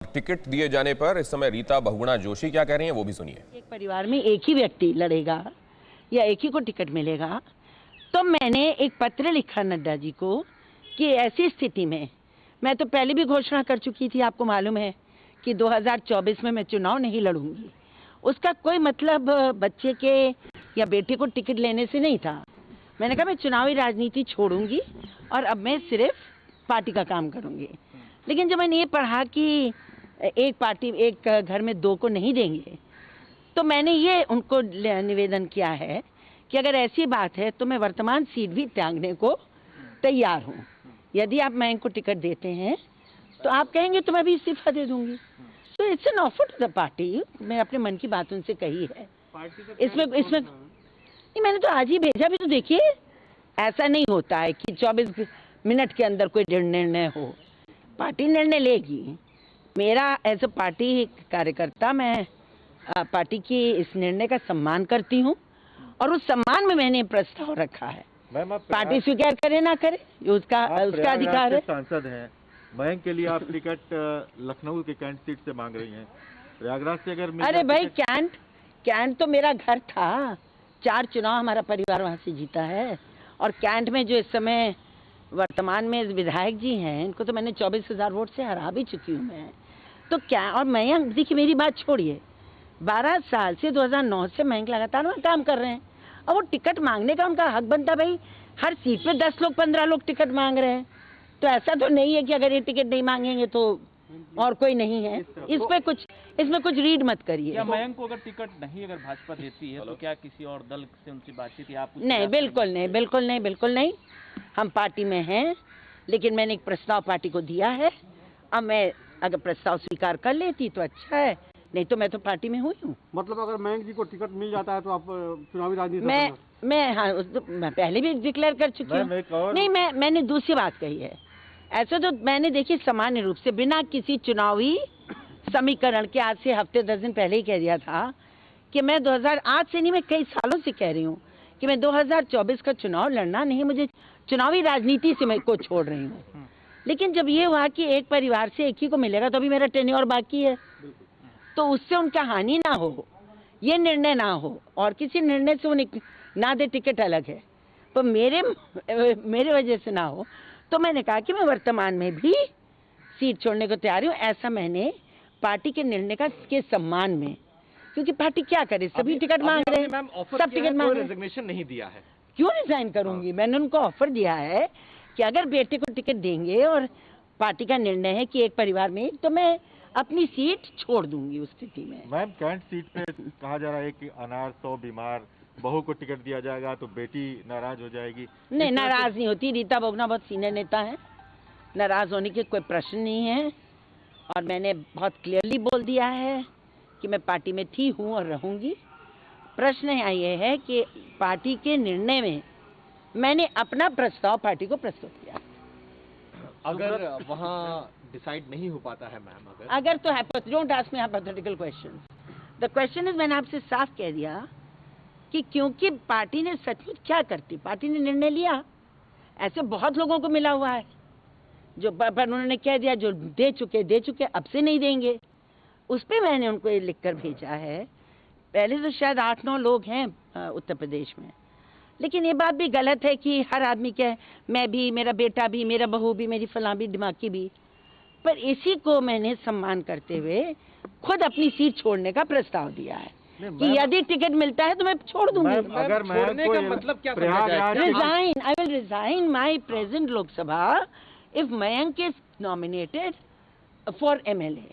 Ticket दिए जाने पर इस समय रीता बहुगुणा जोशी क्या कह रही हैं वो भी सुनिए। एक परिवार में एक ही व्यक्ति लड़ेगा या एक ही को टिकट मिलेगा, तो मैंने एक पत्र लिखा नड्डा जी को कि ऐसी स्थिति में मैं तो पहले भी घोषणा कर चुकी थी, आपको मालूम है कि 2024 में मैं चुनाव नहीं लड़ूंगी। उसका कोई मतलब बच्चे के या बेटे को टिकट लेने से नहीं था। मैंने कहा मैं चुनावी राजनीति छोड़ूंगी और अब मैं सिर्फ पार्टी का काम करूंगी। लेकिन जब मैंने ये पढ़ा कि एक पार्टी एक घर में दो को नहीं देंगे, तो मैंने ये उनको निवेदन किया है कि अगर ऐसी बात है तो मैं वर्तमान सीट भी त्यागने को तैयार हूँ। यदि आप मयंक को टिकट देते हैं तो आप कहेंगे तो मैं भी इस्तीफा दे दूंगी। तो it's an offer to the party. मैं अपने मन की बात उनसे कही है। इसमें नहीं, मैंने तो आज ही भेजा भी। तो देखिए, ऐसा नहीं होता है कि 24 मिनट के अंदर कोई निर्णय हो। पार्टी निर्णय लेगी। मेरा एज अ पार्टी कार्यकर्ता मैं पार्टी की इस निर्णय का सम्मान करती हूँ और उस सम्मान में मैंने प्रस्ताव रखा है। पार्टी स्वीकार करे ना करे, उसका अधिकार है। सांसद हैं, मयंक के लिए आप टिकट लखनऊ के कैंट सीट से मांग रही हैं। प्रयागराज से अगर अरे भाई, कैंट तो मेरा घर था। 4 चुनाव हमारा परिवार वहाँ से जीता है। और कैंट में जो इस समय वर्तमान में विधायक जी हैं, इनको तो मैंने 24,000 वोट से हरा भी चुकी हूँ मैं। तो क्या, और मयंक, देखिए मेरी बात छोड़िए, 12 साल से 2009 से मयंक लगातार वहाँ काम कर रहे हैं। और वो टिकट मांगने का उनका हक बनता। भाई, हर सीट पे 10 लोग 15 लोग टिकट मांग रहे हैं। तो ऐसा तो नहीं है कि अगर ये टिकट नहीं मांगेंगे तो और कोई नहीं है। इसमें कुछ रीड मत करिए। क्या मयंक को अगर टिकट नहीं अगर भाजपा देती है तो क्या किसी और दल से उनकी बातचीत या आप? नहीं, बिल्कुल नहीं। हम पार्टी में हैं, लेकिन मैंने एक प्रस्ताव पार्टी को दिया है। अब मैं अगर प्रस्ताव स्वीकार कर लेती तो अच्छा है, नहीं तो मैं तो पार्टी में हुई हूँ। मतलब अगर मयंक जी को टिकट मिल जाता है तो आप चुनावी राजनीति मैं पहले भी डिक्लेयर कर चुकी हूँ। नहीं, मैंने दूसरी बात कही है। ऐसा तो मैंने, देखिए, सामान्य रूप से बिना किसी चुनावी समीकरण के आज से हफ्ते 10 दिन पहले ही कह दिया था कि मैं 2008 से नहीं, मैं कई सालों से कह रही हूँ कि मैं 2024 का चुनाव लड़ना नहीं, मुझे चुनावी राजनीति से मैं को छोड़ रही हूँ। लेकिन जब ये हुआ कि एक परिवार से एक ही को मिलेगा, तो अभी मेरा टेन्योर बाकी है, तो उससे उनका हानि ना हो, ये निर्णय ना हो, और किसी निर्णय से उन्हें ना दे टिकट अलग है, तो मेरे वजह से ना हो। तो मैंने कहा कि मैं वर्तमान में भी सीट छोड़ने को तैयार हूँ। ऐसा मैंने पार्टी के निर्णय के सम्मान में, क्योंकि पार्टी क्या करे, सभी टिकट मांग रहे हैं, सब टिकट मांग रहे हैं। रिजिग्नेशन नहीं दिया है, क्यों रिजाइन करूंगी? मैंने उनको ऑफर दिया है कि अगर बेटे को टिकट देंगे और पार्टी का निर्णय है कि एक परिवार में, तो मैं अपनी सीट छोड़ दूंगी उस स्थिति में। मैम, कैंट सीट पे कहा जा रहा है कि अनार 100 बीमार, बहू को टिकट दिया जाएगा तो बेटी नाराज हो जाएगी। नहीं, नाराज नहीं होती। रीता बहुगुणा बहुत सीनियर नेता है, नाराज होने के कोई प्रश्न नहीं है। और मैंने बहुत क्लियरली बोल दिया है कि मैं पार्टी में थी, हूँ और रहूंगी। प्रश्न यहाँ ये है कि पार्टी के निर्णय में मैंने अपना प्रस्ताव पार्टी को प्रस्तुत किया। अगर वहाँ डिसाइड नहीं हो पाता है मैम, अगर तो don't ask me hypothetical questions. The question is, मैंने आपसे साफ कह दिया कि क्योंकि पार्टी ने सचमुच क्या करती, पार्टी ने निर्णय लिया। ऐसे बहुत लोगों को मिला हुआ है जो पर उन्होंने कह दिया जो दे चुके अब से नहीं देंगे। उस पर मैंने उनको ये लिखकर भेजा है। पहले तो शायद 8-9 लोग हैं उत्तर प्रदेश में, लेकिन ये बात भी गलत है कि हर आदमी क्या है, मैं भी, मेरा बेटा भी, मेरा बहू भी, मेरी फलां भी, दिमागी भी। पर इसी को मैंने सम्मान करते हुए खुद अपनी सीट छोड़ने का प्रस्ताव दिया है कि यदि टिकट मिलता है तो मैं छोड़ दूंगी। अगर छोड़ने का मतलब क्या समझा जाए? Resign, I will resign my present Lok Sabha if Mayank is nominated for MLA.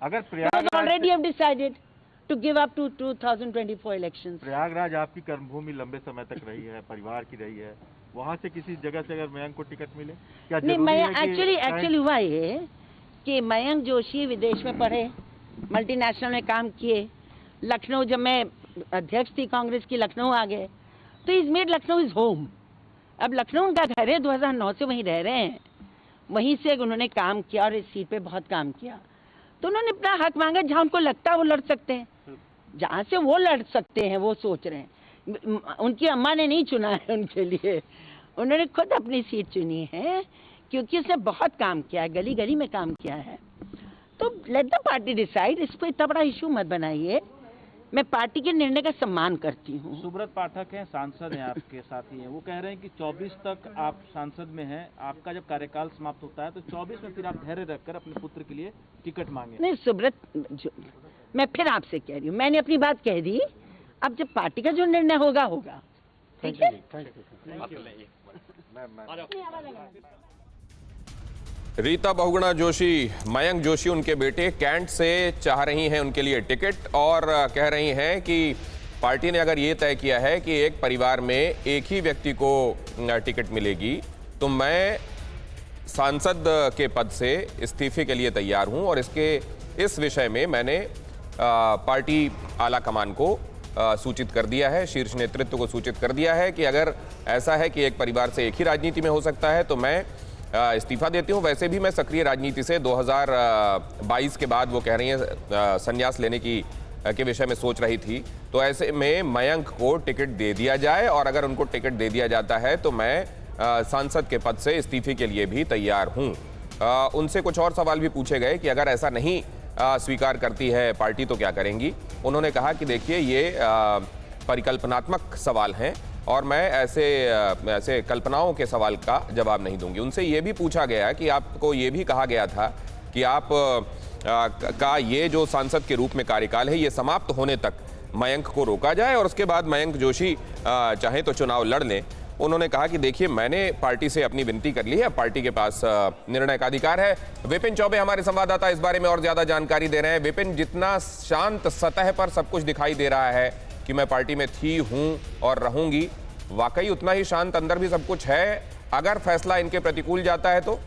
अगर Because already have decided to give up to 2024 elections. Prayagraj आपकी कर्मभूमि लंबे समय तक रही है, परिवार की रही है, वहाँ से किसी जगह से अगर मयंक को टिकट मिले, क्या नहीं, जरूरी है कि एक्चुअली हुआ ये कि मयंक जोशी विदेश में पढ़े, मल्टीनेशनल में काम किए। लखनऊ, जब मैं अध्यक्ष थी कांग्रेस की, लखनऊ आ गए, तो is made Lucknow is home. अब लखनऊ उनका घर है, 2009 से वहीं रह रहे हैं, वहीं से उन्होंने काम किया और इस सीट पे बहुत काम किया। तो उन्होंने अपना हक मांगा। जहाँ उनको लगता है वो लड़ सकते हैं, जहाँ से वो लड़ सकते हैं वो सोच रहे हैं। उनकी अम्मा ने नहीं चुना है उनके लिए, उन्होंने खुद अपनी सीट चुनी है, क्योंकि उसने बहुत काम किया है, गली गली में काम किया है। तो लेट द पार्टी डिसाइड, इसको इतना बड़ा इशू मत बनाइए। मैं पार्टी के निर्णय का सम्मान करती हूँ। सुब्रत पाठक हैं, सांसद हैं, आपके साथी हैं, वो कह रहे हैं कि 24 तक आप सांसद में हैं, आपका जब कार्यकाल समाप्त होता है तो 24 में फिर आप धैर्य रखकर अपने पुत्र के लिए टिकट मांगे। नहीं सुब्रत, मैं फिर आपसे कह रही हूँ, मैंने अपनी बात कह दी, अब जब पार्टी का जो निर्णय होगा होगा, ठीक है। रीता बहुगुणा जोशी, मयंक जोशी उनके बेटे कैंट से चाह रही हैं उनके लिए टिकट और कह रही हैं कि पार्टी ने अगर ये तय किया है कि एक परिवार में एक ही व्यक्ति को टिकट मिलेगी तो मैं सांसद के पद से इस्तीफे के लिए तैयार हूं और इस विषय में मैंने पार्टी आला कमान को सूचित कर दिया है, शीर्ष नेतृत्व को सूचित कर दिया है कि अगर ऐसा है कि एक परिवार से एक ही राजनीति में हो सकता है तो मैं इस्तीफा देती हूं। वैसे भी मैं सक्रिय राजनीति से 2022 के बाद वो कह रही हैं संन्यास लेने के विषय में सोच रही थी, तो ऐसे में मयंक को टिकट दे दिया जाए और अगर उनको टिकट दे दिया जाता है तो मैं सांसद के पद से इस्तीफे के लिए भी तैयार हूं। उनसे कुछ और सवाल भी पूछे गए कि अगर ऐसा नहीं स्वीकार करती है पार्टी तो क्या करेंगी। उन्होंने कहा कि देखिए ये परिकल्पनात्मक सवाल हैं और मैं ऐसे कल्पनाओं के सवाल का जवाब नहीं दूंगी। उनसे ये भी पूछा गया कि आपको ये भी कहा गया था कि आप का ये जो सांसद के रूप में कार्यकाल है ये समाप्त होने तक मयंक को रोका जाए और उसके बाद मयंक जोशी चाहे तो चुनाव लड़ लें। उन्होंने कहा कि देखिए मैंने पार्टी से अपनी विनती कर ली है, पार्टी के पास निर्णय का अधिकार है। विपिन चौबे हमारे संवाददाता इस बारे में और ज्यादा जानकारी दे रहे हैं। विपिन, जितना शांत सतह पर सब कुछ दिखाई दे रहा है कि मैं पार्टी में थी, हूं और रहूंगी, वाकई उतना ही शांत अंदर भी सब कुछ है अगर फैसला इनके प्रतिकूल जाता है तो?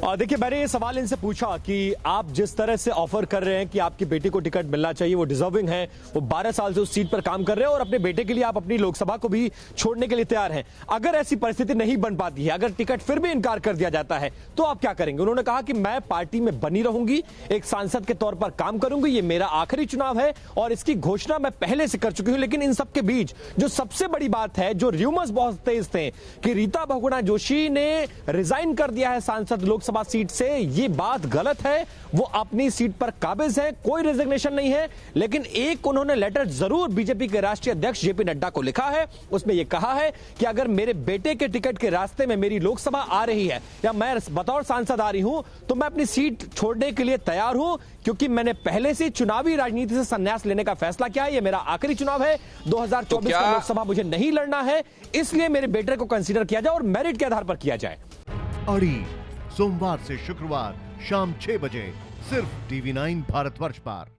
देखिए, मैंने ये सवाल इनसे पूछा कि आप जिस तरह से ऑफर कर रहे हैं कि आपकी बेटी को टिकट मिलना चाहिए, वो डिजर्विंग है, वो 12 साल से उस सीट पर काम कर रहे हैं और अपने बेटे के लिए आप अपनी लोकसभा को भी छोड़ने के लिए तैयार हैं। अगर ऐसी परिस्थिति नहीं बन पाती है, अगर टिकट फिर भी इनकार कर दिया जाता है तो आप क्या करेंगे? उन्होंने कहा कि मैं पार्टी में बनी रहूंगी, एक सांसद के तौर पर काम करूंगी, ये मेरा आखिरी चुनाव है और इसकी घोषणा मैं पहले से कर चुकी हूं। लेकिन इन सबके बीच जो सबसे बड़ी बात है, जो र्यूमर्स बहुत तेज थे कि रीता बहुगुणा जोशी ने रिजाइन कर दिया है सांसद लोकसभा सीट से, ये बात गलत है। वो अपनी सीट पर काबिज है, कोई रेजिग्नेशन नहीं है। लेकिन एक उन्होंने लेटर जरूर बीजेपी के राष्ट्रीय अध्यक्ष जेपी नड्डा को लिखा है। उसमें यह कहा है कि अगर मेरे बेटे के टिकट के रास्ते में मेरी लोकसभा आ रही है या मैं बतौर सांसद आ रही हूं तो मैं अपनी सीट छोड़ने के लिए तैयार हूं, क्योंकि मैंने पहले से चुनावी राजनीति से संन्यास लेने का फैसला किया है। यह मेरा आखिरी चुनाव है, 2024 में लोकसभा मुझे नहीं लड़ना है, इसलिए मेरे बेटे को कंसीडर किया जाए और मेरिट के आधार पर किया जाए। अड़ी सोमवार से शुक्रवार शाम 6 बजे सिर्फ TV9 भारतवर्ष पर।